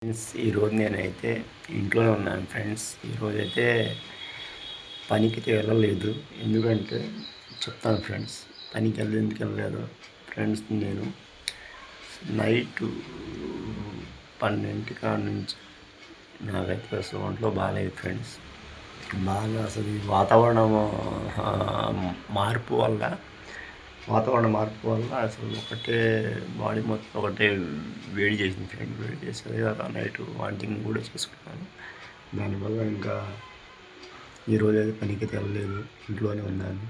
Friends ఈరోజు నేనైతే ఇంట్లోనే ఉన్నాను ఫ్రెండ్స్. ఈరోజైతే పనికి వెళ్ళలేదు. ఎందుకంటే చెప్తాను ఫ్రెండ్స్, పనికి ఎందుకు వెళ్ళలేదు ఫ్రెండ్స్. నేను నైట్ 12 కాడ నుంచి నాకైతే అసలు ఒంట్లో బాగాలేదు ఫ్రెండ్స్. బాగా అసలు ఈ వాతావరణ మార్పు వల్ల అసలు ఒకటే బాడీ మొత్తం ఒకటే వేడి చేసింది ఫ్రెండ్. వేడి చేసేది కదా, నైట్ వాంటింగ్ కూడా చేసుకున్నాను. దానివల్ల ఇంకా ఈరోజు అయితే పనికి వెళ్ళలేదు, ఇంట్లోనే ఉన్నాను.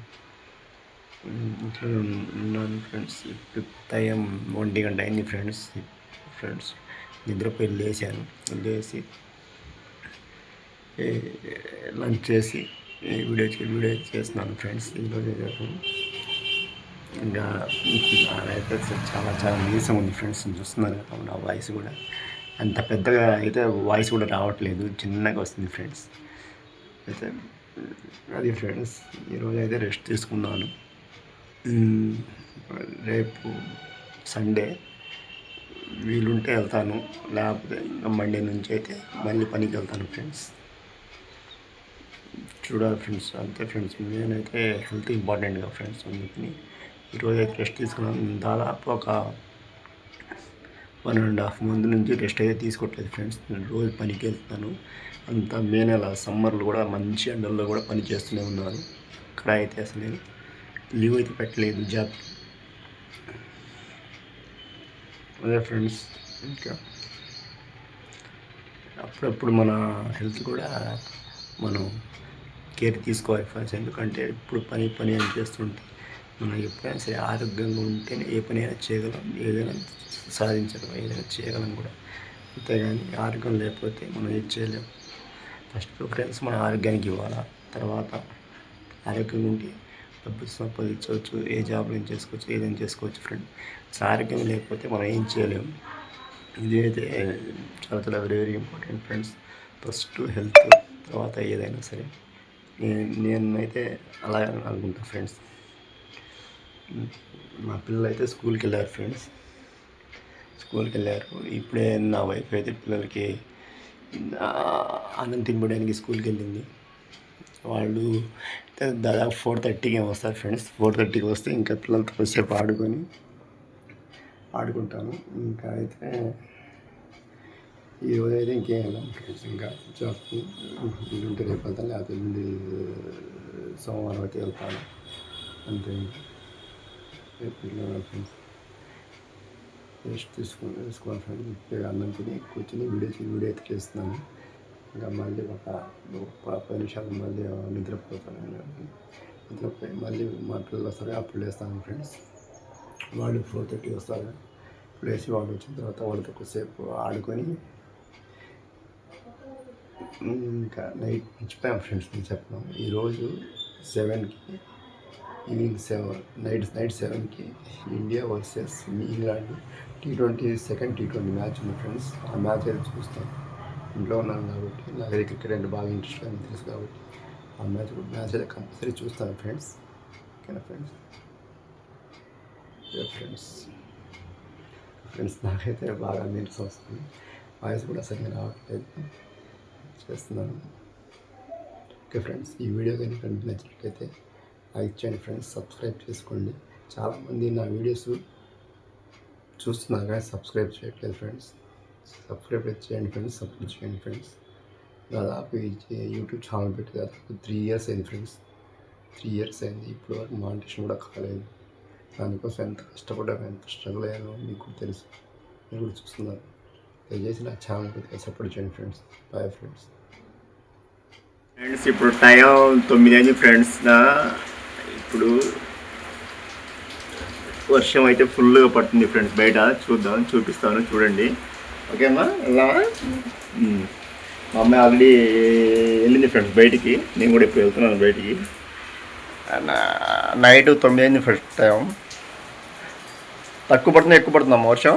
ఫ్రెండ్స్. ఇప్పుడు టైం 1 గంట అయింది ఫ్రెండ్స్. నిద్రపోయి లేచాను. లేచి లంచ్ చేసి వీడియో చేస్తున్నాను ఫ్రెండ్స్. ఈరోజు ఇంకా నాకైతే చాలా నీరసం ఉంది ఫ్రెండ్స్. చూస్తున్నారు కదా నా వాయిస్ కూడా అంత పెద్దగా అయితే వాయిస్ కూడా రావట్లేదు, చిన్నగా వస్తుంది ఫ్రెండ్స్. అయితే అది ఫ్రెండ్స్, ఈరోజు అయితే రెస్ట్ తీసుకున్నాను. రేపు సండే వీలుంటే వెళ్తాను, లేకపోతే ఇంకా మండే నుంచి అయితే మళ్ళీ పనికి వెళ్తాను ఫ్రెండ్స్. చూడాలి ఫ్రెండ్స్, అంతే ఫ్రెండ్స్. నేనైతే హెల్త్ ఇంపార్టెంట్గా ఫ్రెండ్స్. అందుకని ఈరోజు అయితే రెస్ట్ తీసుకున్నాను. దాదాపు ఒక 1.5 మంత్ నుంచి రెస్ట్ అయితే తీసుకోవట్లేదు ఫ్రెండ్స్. నేను రోజు పనికి వెళ్తాను. అంతా మే నెల సమ్మర్లో కూడా మంచి ఎండల్లో కూడా పని చేస్తూనే ఉన్నాను. ఇక్కడ అయితే అసలు నేను లీవ్ అయితే పెట్టలేదు జాబ్. అదే ఫ్రెండ్స్, ఇంకా అప్పుడప్పుడు మన హెల్త్ కూడా మనం కేర్ తీసుకోవాలి ఫ్రెండ్స్. ఎందుకంటే ఇప్పుడు పని అని చేస్తుంటే మనం ఎప్పుడైనా సరే ఆరోగ్యంగా ఉంటేనే ఏ పనైనా చేయగలం, ఏదైనా సాధించగలం, ఏదైనా చేయగలం కూడా. అంతేగాని ఆరోగ్యం లేకపోతే మనం ఏం చేయలేం. ఫస్ట్ ప్రిఫరెన్స్ మన ఆరోగ్యానికి ఇవ్వాలా. తర్వాత ఆరోగ్యం ఉంటే డబ్బు సంపాదించవచ్చు, ఏ జాబ్ చేసుకోవచ్చు, ఏదైనా చేసుకోవచ్చు ఫ్రెండ్. ఆరోగ్యం లేకపోతే మనం ఏం చేయలేము. ఇది అయితే చాలా very important friends. First health, తర్వాత ఏదైనా సరే. నేనైతే అలా అనుకుంటా ఫ్రెండ్స్. మా పిల్లలు అయితే స్కూల్కి వెళ్ళారు ఫ్రెండ్స్. ఇప్పుడే నా వైఫ్ అయితే పిల్లలకి అన్నం తినడానికి స్కూల్కి వెళ్ళింది. వాళ్ళు దాదాపు 4:30కి వస్తారు ఫ్రెండ్స్. 4:30కి వస్తే ఇంకా పిల్లలతో కొద్దిసేపు ఆడుకుంటాను. ఇంకా అయితే ఈరోజు అయితే ఇంకేం వెళ్ళాను ఫ్రెండ్స్. ఇంకా జాబ్కి ఉంటే రేపు వెళ్తాను, లేకపోతే నుండి సోమవారం అయితే వెళ్తాను. అంతే. ఫ్రెండ్స్ రెస్ట్ తీసుకోవాలి ఫ్రెండ్స్. ఇప్పుడు అన్నం తిని కూర్చొని వీడియో అయితే చేస్తున్నాను. ఇంకా మళ్ళీ ఒక 10 నిమిషాలు మళ్ళీ నిద్రపోతాను. నిద్రపోయి మళ్ళీ మా పిల్లలు వస్తారు, అప్పుడు లేస్తాను ఫ్రెండ్స్. వాళ్ళు 4:30 వస్తారు. లేచి వాళ్ళు వచ్చిన తర్వాత వాళ్ళతో కొద్దిసేపు ఆడుకొని ఇంకా నైట్ మర్చిపోయాం ఫ్రెండ్స్ నేను చెప్పడం. ఈరోజు 7కి ఈవినింగ్ 7 నైట్ 7కి ఇండియా వర్సెస్ ఇంగ్లాండ్ సెకండ్ టీ20 మ్యాచ్ ఉంది ఫ్రెండ్స్. ఆ మ్యాచ్ అయితే చూస్తాను. ఇంట్లో ఉన్నాను కాబట్టి నాకైతే క్రికెట్ అంటే బాగా ఇంట్రెస్ట్ అని తెలుసు కాబట్టి ఆ మ్యాచ్ అయితే కంపల్సరీ చూస్తాను ఫ్రెండ్స్. ఓకేనా ఫ్రెండ్స్? ఫ్రెండ్స్ నాకైతే బాగా నీరసం వస్తుంది, వాయిస్ కూడా సరిగ్గా రావట్లేదు, చేస్తున్నాను. ఓకే ఫ్రెండ్స్, ఈ వీడియో కనుక నచ్చినట్లయితే లైక్ చేయండి ఫ్రెండ్స్, సబ్స్క్రైబ్ చేసుకోండి. చాలామంది నా వీడియోస్ చూస్తున్నారు కానీ సబ్స్క్రైబ్ చేయట్లేదు ఫ్రెండ్స్. సబ్స్క్రైబ్ చేయండి ఫ్రెండ్స్, సపోర్ట్ చేయండి ఫ్రెండ్స్. దాదాపు యూట్యూబ్ ఛానల్ పెట్టి దాదాపు 3 years అయింది ఫ్రెండ్స్. 3 years అయింది. ఇప్పుడు వరకు మానిటేషన్ కూడా కాలేదు. దానికోసం ఎంత కష్టపడ్డాను, ఎంత స్ట్రగుల్ అయ్యానో మీకు తెలుసు. మీరు కూడా చూస్తున్నారు. దయచేసి నా ఛానల్ కొద్దిగా సపోర్ట్ చేయండి ఫ్రెండ్స్. Bye friends. ఇప్పుడు టైం 9 అయింది ఫ్రెండ్స్. ఇప్పుడు వర్షం అయితే ఫుల్గా పడుతుంది ఫ్రెండ్స్. బయట చూపిస్తాను చూడండి. ఓకేమ్మా, వెళ్దామా? మా అమ్మాయి ఆల్రెడీ వెళ్ళింది ఫ్రెండ్స్ బయటికి. నేను కూడా ఇప్పుడు వెళ్తున్నాను బయటికి. నైట్ 9 అయింది ఫ్రెండ్స్. టైం తక్కువ పడుతుందా ఎక్కువ పడుతుందమ్మా వర్షం?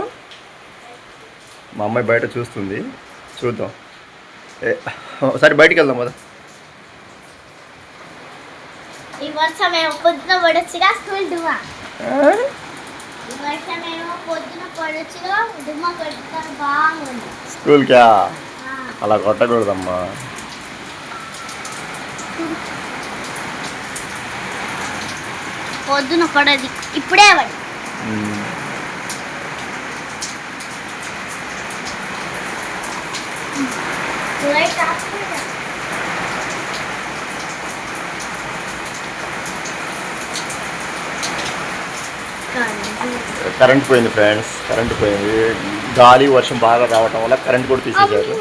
మా అమ్మాయి బయట చూస్తుంది, చూద్దాం. ఒకసారి బయటికి వెళ్దాం కదా. ఈ వర్షం ఏమో పొద్దున పడొచ్చుగా దుమ్మ కొట్టుకొని బాగుంది. స్కూల్కా అలా కొట్టకూడదమ్మా. పొద్దున పడది, ఇప్పుడే పడి. కరెంట్ పోయింది ఫ్రెండ్స్, కరెంట్ పోయింది. గాలి వర్షం బాగా రావటం వల్ల కరెంట్ కూడా తీసేశారు.